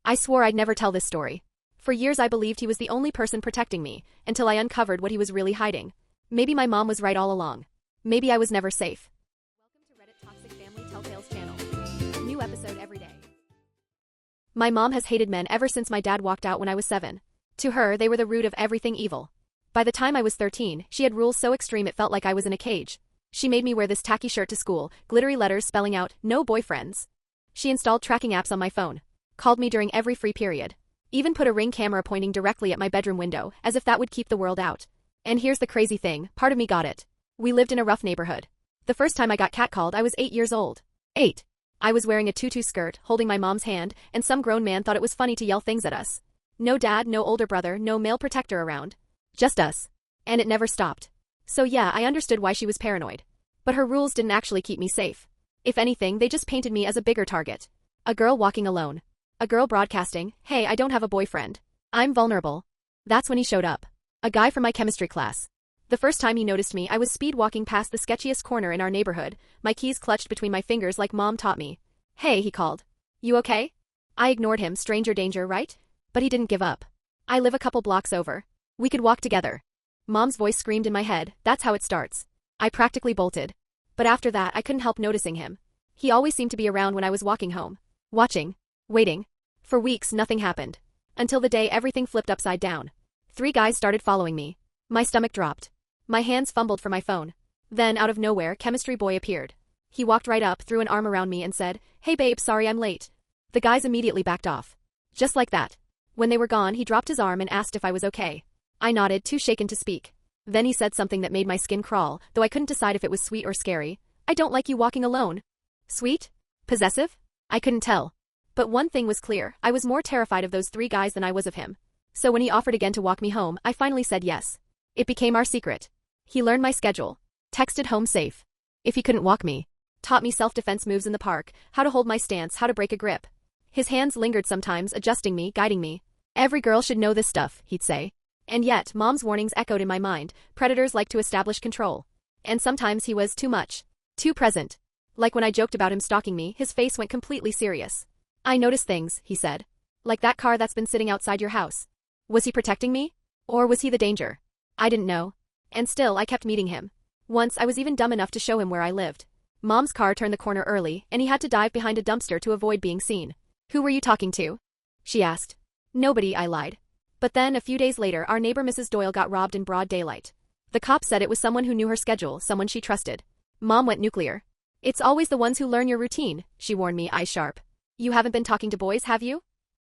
I swore I'd never tell this story. For years I believed he was the only person protecting me, until I uncovered what he was really hiding. Maybe my mom was right all along. Maybe I was never safe. Welcome to Reddit Toxic Family Telltales channel. New episode every day. My mom has hated men ever since my dad walked out when I was 7. To her, they were the root of everything evil. By the time I was 13, she had rules so extreme it felt like I was in a cage. She made me wear this tacky shirt to school, glittery letters spelling out, "No boyfriends." She installed tracking apps on my phone. Called me during every free period. Even put a Ring camera pointing directly at my bedroom window, as if that would keep the world out. And here's the crazy thing, part of me got it. We lived in a rough neighborhood. The first time I got catcalled I was 8 years old. 8. I was wearing a tutu skirt, holding my mom's hand, and some grown man thought it was funny to yell things at us. No dad, no older brother, no male protector around. Just us. And it never stopped. So yeah, I understood why she was paranoid. But her rules didn't actually keep me safe. If anything, they just painted me as a bigger target. A girl walking alone. A girl broadcasting, "Hey, I don't have a boyfriend. I'm vulnerable." That's when he showed up. A guy from my chemistry class. The first time he noticed me, I was speed walking past the sketchiest corner in our neighborhood, my keys clutched between my fingers like Mom taught me. "Hey," he called. "You okay?" I ignored him, stranger danger, right? But he didn't give up. "I live a couple blocks over. We could walk together." Mom's voice screamed in my head, "That's how it starts." I practically bolted. But after that, I couldn't help noticing him. He always seemed to be around when I was walking home. Watching. Waiting. For weeks, nothing happened. Until the day everything flipped upside down. 3 guys started following me. My stomach dropped. My hands fumbled for my phone. Then, out of nowhere, chemistry boy appeared. He walked right up, threw an arm around me and said, "Hey babe, sorry I'm late." The guys immediately backed off. Just like that. When they were gone, he dropped his arm and asked if I was okay. I nodded, too shaken to speak. Then he said something that made my skin crawl, though I couldn't decide if it was sweet or scary. "I don't like you walking alone." Sweet? Possessive? I couldn't tell. But one thing was clear, I was more terrified of those 3 guys than I was of him. So when he offered again to walk me home, I finally said yes. It became our secret. He learned my schedule. Texted home safe. If he couldn't walk me. Taught me self-defense moves in the park, how to hold my stance, how to break a grip. His hands lingered sometimes, adjusting me, guiding me. "Every girl should know this stuff," he'd say. And yet, Mom's warnings echoed in my mind, predators like to establish control. And sometimes he was too much. Too present. Like when I joked about him stalking me, his face went completely serious. "I notice things," he said. "Like that car that's been sitting outside your house." Was he protecting me? Or was he the danger? I didn't know. And still, I kept meeting him. Once, I was even dumb enough to show him where I lived. Mom's car turned the corner early, and he had to dive behind a dumpster to avoid being seen. "Who were you talking to?" she asked. "Nobody," I lied. But then, a few days later, our neighbor Mrs. Doyle got robbed in broad daylight. The cops said it was someone who knew her schedule, someone she trusted. Mom went nuclear. "It's always the ones who learn your routine," she warned me, eyes sharp. "You haven't been talking to boys, have you?"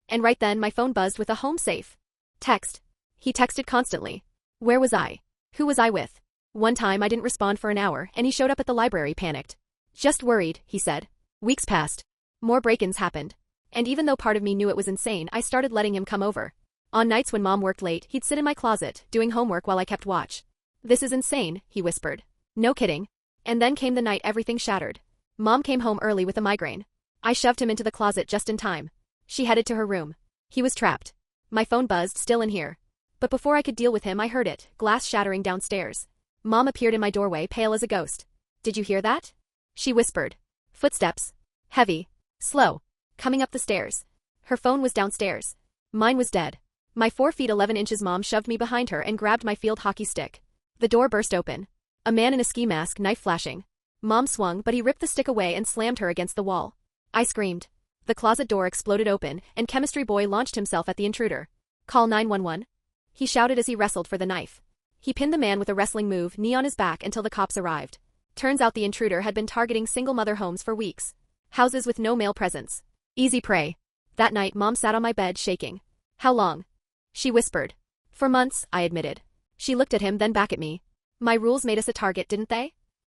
And right then, my phone buzzed with a home safe. Text. He texted constantly. Where was I? Who was I with? One time I didn't respond for an hour, and he showed up at the library panicked. "Just worried," he said. Weeks passed. More break-ins happened. And even though part of me knew it was insane, I started letting him come over. On nights when Mom worked late, he'd sit in my closet, doing homework while I kept watch. "This is insane," he whispered. "No kidding." And then came the night everything shattered. Mom came home early with a migraine. I shoved him into the closet just in time. She headed to her room. He was trapped. My phone buzzed, still in here. But before I could deal with him, I heard it, glass shattering downstairs. Mom appeared in my doorway, pale as a ghost. "Did you hear that?" she whispered. Footsteps. Heavy. Slow. Coming up the stairs. Her phone was downstairs. Mine was dead. My 4 feet 11 inches mom shoved me behind her and grabbed my field hockey stick. The door burst open. A man in a ski mask, knife flashing. Mom swung, but he ripped the stick away and slammed her against the wall. I screamed. The closet door exploded open, and chemistry boy launched himself at the intruder. "Call 911. He shouted as he wrestled for the knife. He pinned the man with a wrestling move, knee on his back, until the cops arrived. Turns out the intruder had been targeting single mother homes for weeks. Houses with no male presence. Easy prey. That night, Mom sat on my bed, shaking. "How long?" she whispered. "For months," I admitted. She looked at him, then back at me. My rules made us a target, didn't they?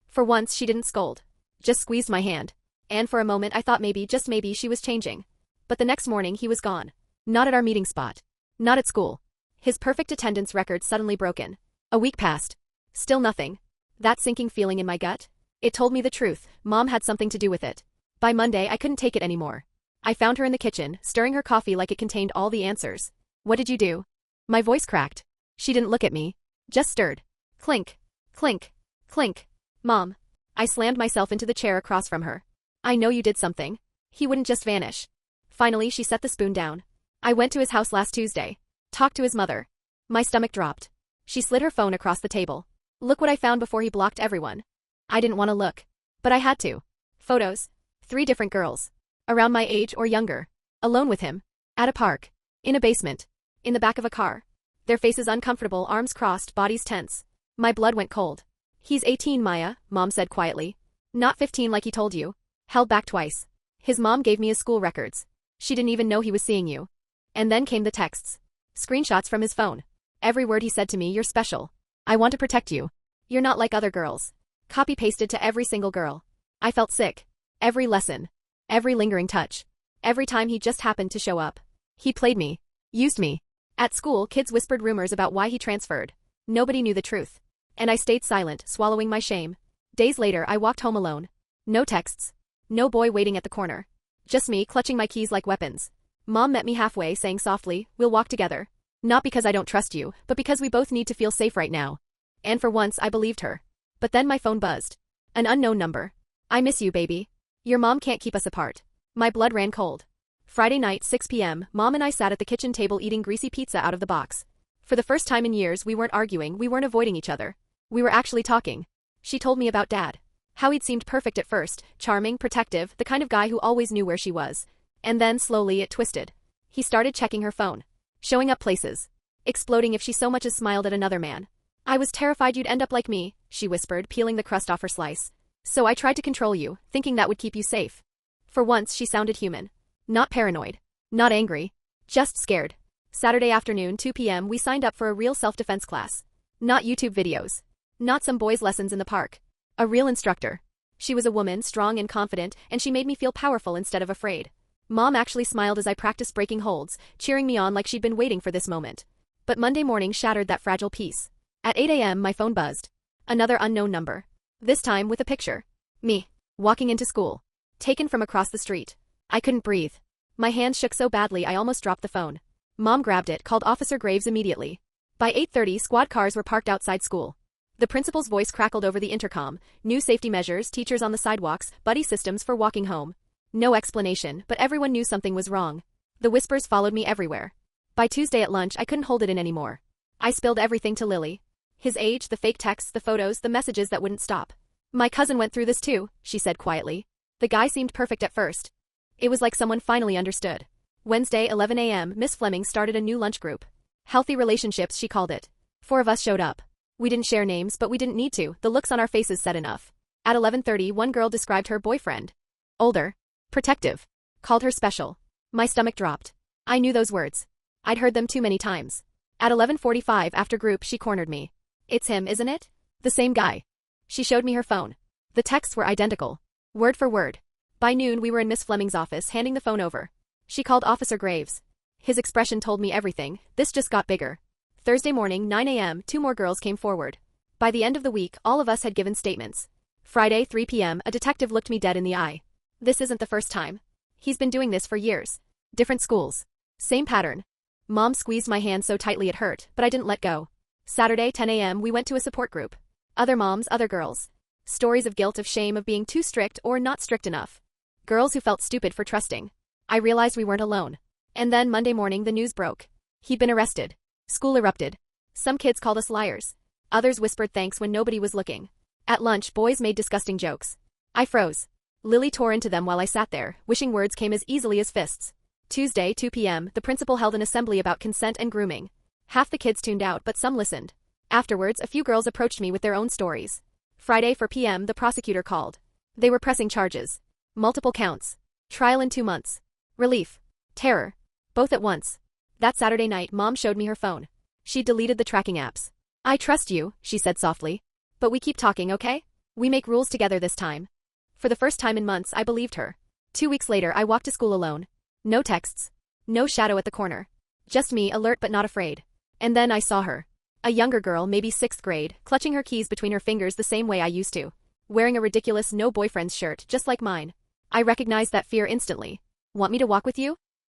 For once, she didn't scold. Just squeezed my hand. And for a moment I thought maybe, just maybe, she was changing. But the next morning he was gone. Not at our meeting spot. Not at school. His perfect attendance record suddenly broken. A week passed. Still nothing. That sinking feeling in my gut? It told me the truth, Mom had something to do with it. By Monday I couldn't take it anymore. I found her in the kitchen, stirring her coffee like it contained all the answers. "What did you do?" My voice cracked. She didn't look at me. Just stirred. Clink. Clink. Clink. "Mom." I slammed myself into the chair across from her. "I know you did something. He wouldn't just vanish." Finally she set the spoon down. I went to his house last Tuesday. Talked to his mother. My stomach dropped. She slid her phone across the table. Look what I found before he blocked everyone. I didn't want to look. But I had to. Photos. 3 different girls. Around my age or younger. Alone with him. At a park. In a basement. In the back of a car. Their faces uncomfortable, arms crossed, bodies tense. My blood went cold. He's 18, Maya, Mom said quietly. Not 15 like he told you. Held back twice. His mom gave me his school records. She didn't even know he was seeing you. And then came the texts. Screenshots from his phone. Every word he said to me, you're special. I want to protect you. You're not like other girls. Copy-pasted to every single girl. I felt sick. Every lesson. Every lingering touch. Every time he just happened to show up. He played me. Used me. At school, kids whispered rumors about why he transferred. Nobody knew the truth. And I stayed silent, swallowing my shame. Days later, I walked home alone. No texts. No boy waiting at the corner. Just me clutching my keys like weapons. Mom met me halfway, saying softly, we'll walk together. Not because I don't trust you, but because we both need to feel safe right now. And for once, I believed her. But then my phone buzzed. An unknown number. I miss you, baby. Your mom can't keep us apart. My blood ran cold. Friday night, 6 p.m., Mom and I sat at the kitchen table eating greasy pizza out of the box. For the first time in years, we weren't arguing, we weren't avoiding each other. We were actually talking. She told me about Dad. How he'd seemed perfect at first, charming, protective, the kind of guy who always knew where she was. And then, slowly, it twisted. He started checking her phone. Showing up places. Exploding if she so much as smiled at another man. I was terrified you'd end up like me, she whispered, peeling the crust off her slice. So I tried to control you, thinking that would keep you safe. For once, she sounded human. Not paranoid. Not angry. Just scared. Saturday afternoon, 2 p.m., we signed up for a real self-defense class. Not YouTube videos. Not some boys' lessons in the park. A real instructor. She was a woman, strong and confident, and she made me feel powerful instead of afraid. Mom actually smiled as I practiced breaking holds, cheering me on like she'd been waiting for this moment. But Monday morning shattered that fragile peace. At 8 a.m., my phone buzzed. Another unknown number. This time with a picture. Me. Walking into school. Taken from across the street. I couldn't breathe. My hands shook so badly I almost dropped the phone. Mom grabbed it, called Officer Graves immediately. By 8:30, squad cars were parked outside school. The principal's voice crackled over the intercom. New safety measures, teachers on the sidewalks, buddy systems for walking home. No explanation, but everyone knew something was wrong. The whispers followed me everywhere. By Tuesday at lunch, I couldn't hold it in anymore. I spilled everything to Lily. His age, the fake texts, the photos, the messages that wouldn't stop. My cousin went through this too, she said quietly. The guy seemed perfect at first. It was like someone finally understood. Wednesday, 11 a.m., Miss Fleming started a new lunch group. Healthy relationships, she called it. 4 of us showed up. We didn't share names, but we didn't need to. The looks on our faces said enough. At 11:30, one girl described her boyfriend. Older. Protective. Called her special. My stomach dropped. I knew those words. I'd heard them too many times. At 11:45, after group, she cornered me. It's him, isn't it? The same guy. She showed me her phone. The texts were identical. Word for word. By noon, we were in Miss Fleming's office, handing the phone over. She called Officer Graves. His expression told me everything. This just got bigger. Thursday morning, 9 a.m., 2 more girls came forward. By the end of the week, all of us had given statements. Friday, 3 p.m., a detective looked me dead in the eye. This isn't the first time. He's been doing this for years. Different schools. Same pattern. Mom squeezed my hand so tightly it hurt, but I didn't let go. Saturday, 10 a.m., we went to a support group. Other moms, other girls. Stories of guilt, of shame, of being too strict or not strict enough. Girls who felt stupid for trusting. I realized we weren't alone. And then Monday morning the news broke. He'd been arrested. School erupted. Some kids called us liars. Others whispered thanks when nobody was looking. At lunch, boys made disgusting jokes. I froze. Lily tore into them while I sat there, wishing words came as easily as fists. Tuesday, 2 p.m., the principal held an assembly about consent and grooming. Half the kids tuned out, but some listened. Afterwards, a few girls approached me with their own stories. Friday, 4 p.m., the prosecutor called. They were pressing charges. Multiple counts. Trial in 2 months. Relief. Terror. Both at once. That Saturday night, Mom showed me her phone. She deleted the tracking apps. I trust you, she said softly. But we keep talking, okay? We make rules together this time. For the first time in months, I believed her. 2 weeks later, I walked to school alone. No texts. No shadow at the corner. Just me, alert but not afraid. And then I saw her. A younger girl, maybe 6th grade, clutching her keys between her fingers the same way I used to. Wearing a ridiculous no-boyfriends shirt, just like mine. I recognized that fear instantly. Want me to walk with you?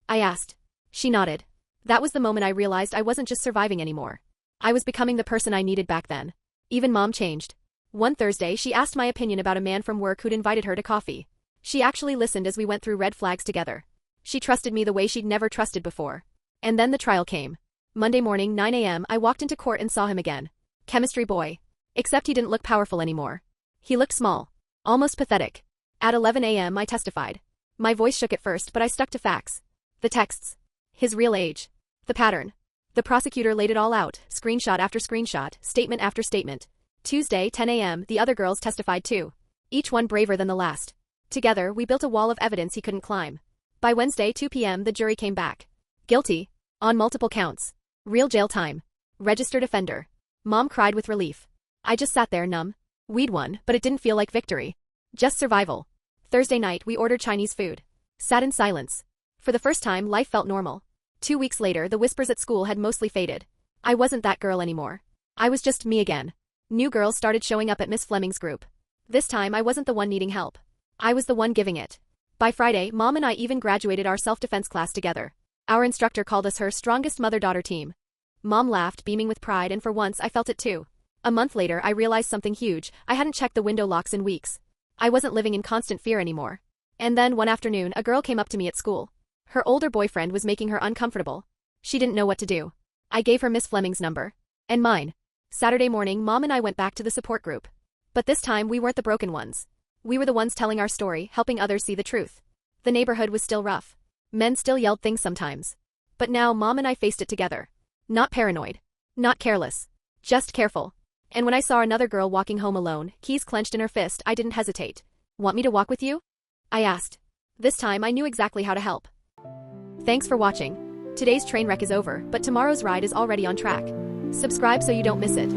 I asked. She nodded. That was the moment I realized I wasn't just surviving anymore. I was becoming the person I needed back then. Even Mom changed. One Thursday, she asked my opinion about a man from work who'd invited her to coffee. She actually listened as we went through red flags together. She trusted me the way she'd never trusted before. And then the trial came. Monday morning, 9 a.m., I walked into court and saw him again. Chemistry boy. Except he didn't look powerful anymore. He looked small. Almost pathetic. At 11 a.m., I testified. My voice shook at first, but I stuck to facts. The texts. His real age. The pattern. The prosecutor laid it all out, screenshot after screenshot, statement after statement. Tuesday, 10 a.m., the other girls testified too. Each one braver than the last. Together, we built a wall of evidence he couldn't climb. By Wednesday, 2 p.m., the jury came back. Guilty. On multiple counts. Real jail time. Registered offender. Mom cried with relief. I just sat there numb. We'd won, but it didn't feel like victory. Just survival. Thursday night, we ordered Chinese food. Sat in silence. For the first time, life felt normal. 2 weeks later, the whispers at school had mostly faded. I wasn't that girl anymore. I was just me again. New girls started showing up at Miss Fleming's group. This time, I wasn't the one needing help. I was the one giving it. By Friday, Mom and I even graduated our self-defense class together. Our instructor called us her strongest mother-daughter team. Mom laughed, beaming with pride, and for once, I felt it too. A month later, I realized something huge. I hadn't checked the window locks in weeks. I wasn't living in constant fear anymore. And then, one afternoon, a girl came up to me at school. Her older boyfriend was making her uncomfortable. She didn't know what to do. I gave her Miss Fleming's number. And mine. Saturday morning, Mom and I went back to the support group. But this time, we weren't the broken ones. We were the ones telling our story, helping others see the truth. The neighborhood was still rough. Men still yelled things sometimes. But now, Mom and I faced it together. Not paranoid. Not careless. Just careful. And when I saw another girl walking home alone, keys clenched in her fist, I didn't hesitate. Want me to walk with you? I asked. This time, I knew exactly how to help. Thanks for watching. Today's train wreck is over, but tomorrow's ride is already on track. Subscribe so you don't miss it.